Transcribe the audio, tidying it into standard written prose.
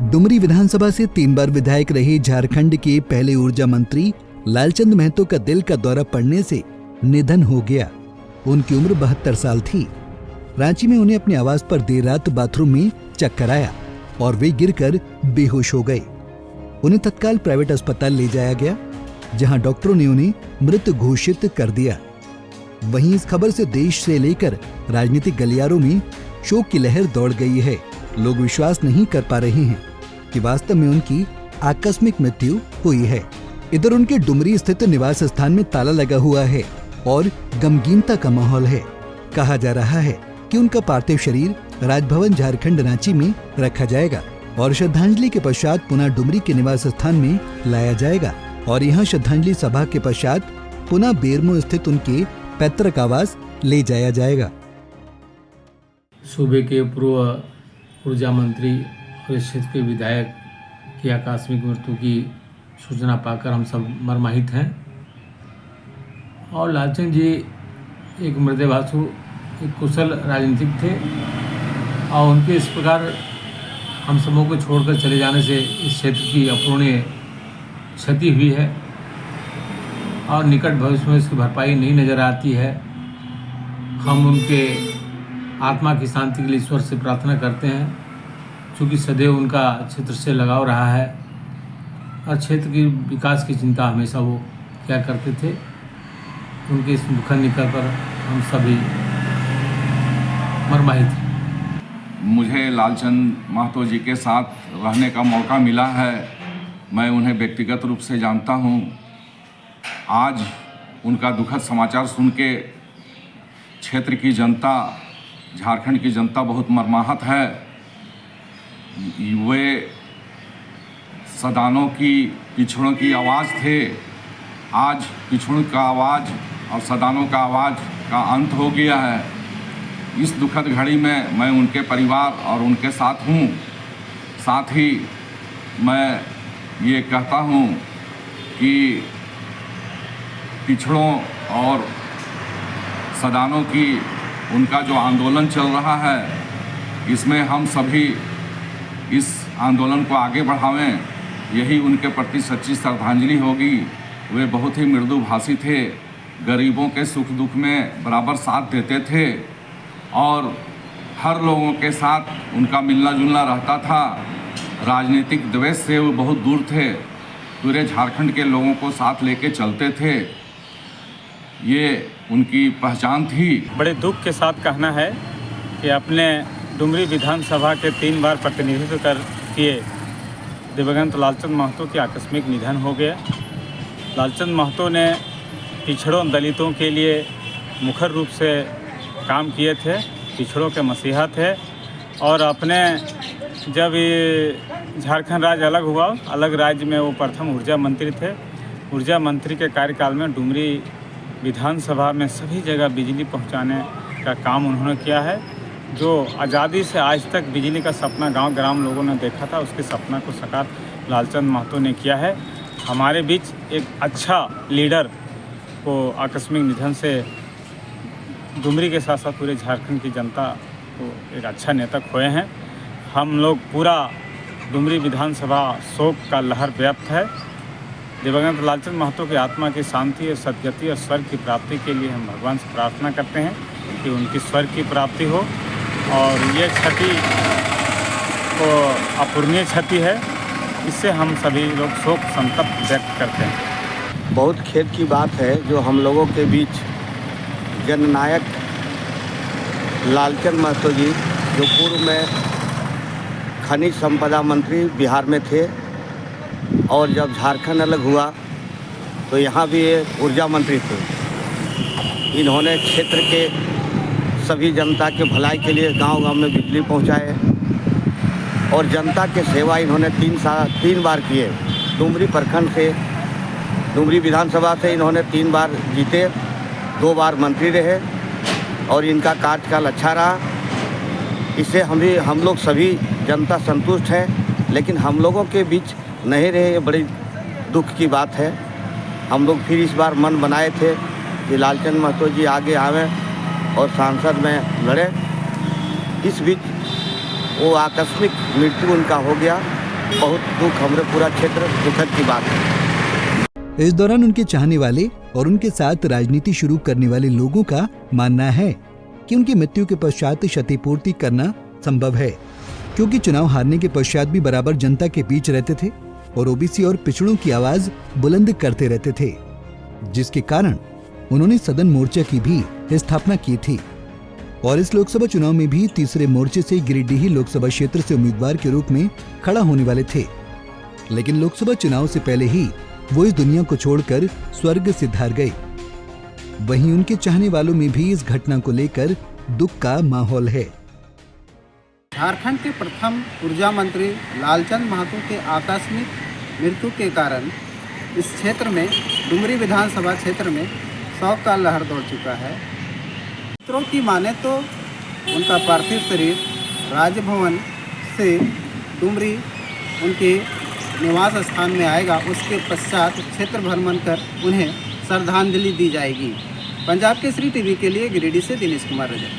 डुमरी विधानसभा से 3 बार विधायक रहे झारखंड के पहले ऊर्जा मंत्री लालचंद महतो का दिल का दौरा पड़ने से निधन हो गया। उनकी उम्र 72 साल थी। रांची में उन्हें अपने आवास पर देर रात बाथरूम में चक्कर आया और वे गिरकर बेहोश हो गए। उन्हें तत्काल प्राइवेट अस्पताल ले जाया गया, जहां डॉक्टरों ने उन्हें मृत घोषित कर दिया। वहीं इस खबर से देश से लेकर राजनीतिक गलियारों में शोक की लहर दौड़ गई है। लोग विश्वास नहीं कर पा रहे हैं कि वास्तव में उनकी आकस्मिक मृत्यु हुई है। इधर उनके डुमरी स्थित निवास स्थान में ताला लगा हुआ है और गमगीनता का माहौल है। कहा जा रहा है कि उनका पार्थिव शरीर राजभवन झारखंड रांची में रखा जाएगा और श्रद्धांजलि के पश्चात पुनः डुमरी के निवास स्थान में लाया जाएगा और यहाँ श्रद्धांजलि सभा के पश्चात पुनः बेरमो स्थित उनके पैतृक आवास ले जाया जाएगा। सूबे के पूर्व ऊर्जा मंत्री और इस क्षेत्र के विधायक की आकस्मिक मृत्यु की सूचना पाकर हम सब मर्माहित हैं। और लालचंद जी एक मृदभाषु, एक कुशल राजनीतिक थे और उनके इस प्रकार हम सबों को छोड़कर चले जाने से इस क्षेत्र की अपूर्णीय क्षति हुई है और निकट भविष्य में इसकी भरपाई नहीं नज़र आती है। हम उनके आत्मा की शांति के लिए ईश्वर से प्रार्थना करते हैं, क्योंकि सदैव उनका क्षेत्र से लगाव रहा है और क्षेत्र की विकास की चिंता हमेशा वो क्या करते थे। उनके इस दुखद निकल पर हम सभी मर्माहित हैं। मुझे लालचंद महतो जी के साथ रहने का मौका मिला है। मैं उन्हें व्यक्तिगत रूप से जानता हूँ। आज उनका दुखद समाचार सुन के क्षेत्र की जनता, झारखंड की जनता बहुत मर्माहत है। वे सदानों की, पिछड़ों की आवाज़ थे। आज पिछड़ों का आवाज़ और सदानों का आवाज़ का अंत हो गया है। इस दुखद घड़ी में मैं उनके परिवार और उनके साथ हूँ। साथ ही मैं ये कहता हूँ कि पिछड़ों और सदानों की उनका जो आंदोलन चल रहा है, इसमें हम सभी इस आंदोलन को आगे बढ़ावें। यही उनके प्रति सच्ची श्रद्धांजलि होगी। वे बहुत ही मृदुभाषी थे, गरीबों के सुख दुख में बराबर साथ देते थे और हर लोगों के साथ उनका मिलना जुलना रहता था। राजनीतिक द्वेष से वो बहुत दूर थे, पूरे झारखंड के लोगों को साथ लेके चलते थे। ये उनकी पहचान थी। बड़े दुख के साथ कहना है कि अपने डुमरी विधानसभा के 3 बार प्रतिनिधित्व कर किए दिवंगत लालचंद महतो की आकस्मिक निधन हो गया। लालचंद महतो ने पिछड़ों दलितों के लिए मुखर रूप से काम किए थे, पिछड़ों के मसीहा थे और अपने जब ये झारखंड राज्य अलग हुआ, अलग राज्य में वो प्रथम ऊर्जा मंत्री थे। ऊर्जा मंत्री के कार्यकाल में डुमरी विधानसभा में सभी जगह बिजली पहुंचाने का काम उन्होंने किया है। जो आज़ादी से आज तक बिजली का सपना गांव ग्राम लोगों ने देखा था, उसके सपना को साकार लालचंद महतो ने किया है। हमारे बीच एक अच्छा लीडर को आकस्मिक निधन से डुमरी के साथ साथ पूरे झारखंड की जनता को एक अच्छा नेता खोए हैं। हम लोग पूरा डुमरी विधानसभा शोक का लहर व्याप्त है। दिवंगत लालचंद महतो की आत्मा की शांति और सद्गति और स्वर्ग की प्राप्ति के लिए हम भगवान से प्रार्थना करते हैं कि उनकी स्वर्ग की प्राप्ति हो और ये क्षति को अपूर्णीय क्षति है। इससे हम सभी लोग शोक संतप्त व्यक्त करते हैं। बहुत खेद की बात है जो हम लोगों के बीच जननायक लालचंद महतो जी, जो पूर्व में खनिज संपदा मंत्री बिहार में थे और जब झारखंड अलग हुआ तो यहाँ भी एक ऊर्जा मंत्री थे। इन्होंने क्षेत्र के सभी जनता के भलाई के लिए गांव-गांव में बिजली पहुँचाए और जनता के सेवा इन्होंने 3 बार किए। डुमरी प्रखंड से, डुमरी विधानसभा से इन्होंने 3 बार जीते, 2 बार मंत्री रहे और इनका कार्यकाल अच्छा रहा। इससे हम लोग सभी जनता संतुष्ट हैं, लेकिन हम लोगों के बीच नहीं रहे, ये बड़ी दुख की बात है। हम लोग फिर इस बार मन बनाए थे कि लालचंद महतो जी आगे आवें और सांसद में लड़े। इस बीच वो आकस्मिक मृत्यु उनका हो गया। बहुत दुख, हमारे पूरा क्षेत्र दुखद की बात है। इस दौरान उनके चाहने वाले और उनके साथ राजनीति शुरू करने वाले लोगों का मानना है कि उनकी मृत्यु के पश्चात क्षतिपूर्ति करना संभव है, क्योंकि चुनाव हारने के पश्चात भी बराबर जनता के बीच रहते थे और ओबीसी और पिछड़ों की आवाज बुलंद करते रहते थे, जिसके कारण उन्होंने सदन मोर्चा की भी स्थापना की थी और इस लोकसभा चुनाव में भी तीसरे मोर्चे से गिरिडीह लोकसभा क्षेत्र से उम्मीदवार के रूप में खड़ा होने वाले थे। लेकिन लोकसभा चुनाव से पहले ही वो इस दुनिया को छोड़कर स्वर्ग सिधार गए। वहीं उनके चाहने वालों में भी इस घटना को लेकर दुख का माहौल है। झारखंड के प्रथम ऊर्जा मंत्री लालचंद महतो के आकस्मिक मृत्यु के कारण इस क्षेत्र में, डुमरी विधानसभा क्षेत्र में शोक का लहर दौड़ चुका है। सूत्रों की माने तो उनका पार्थिव शरीर राजभवन से डुमरी उनके निवास स्थान में आएगा। उसके पश्चात क्षेत्र भ्रमण कर उन्हें श्रद्धांजलि दी जाएगी। पंजाब केसरी टीवी के लिए गिरिडीह से दिनेश कुमार रजक।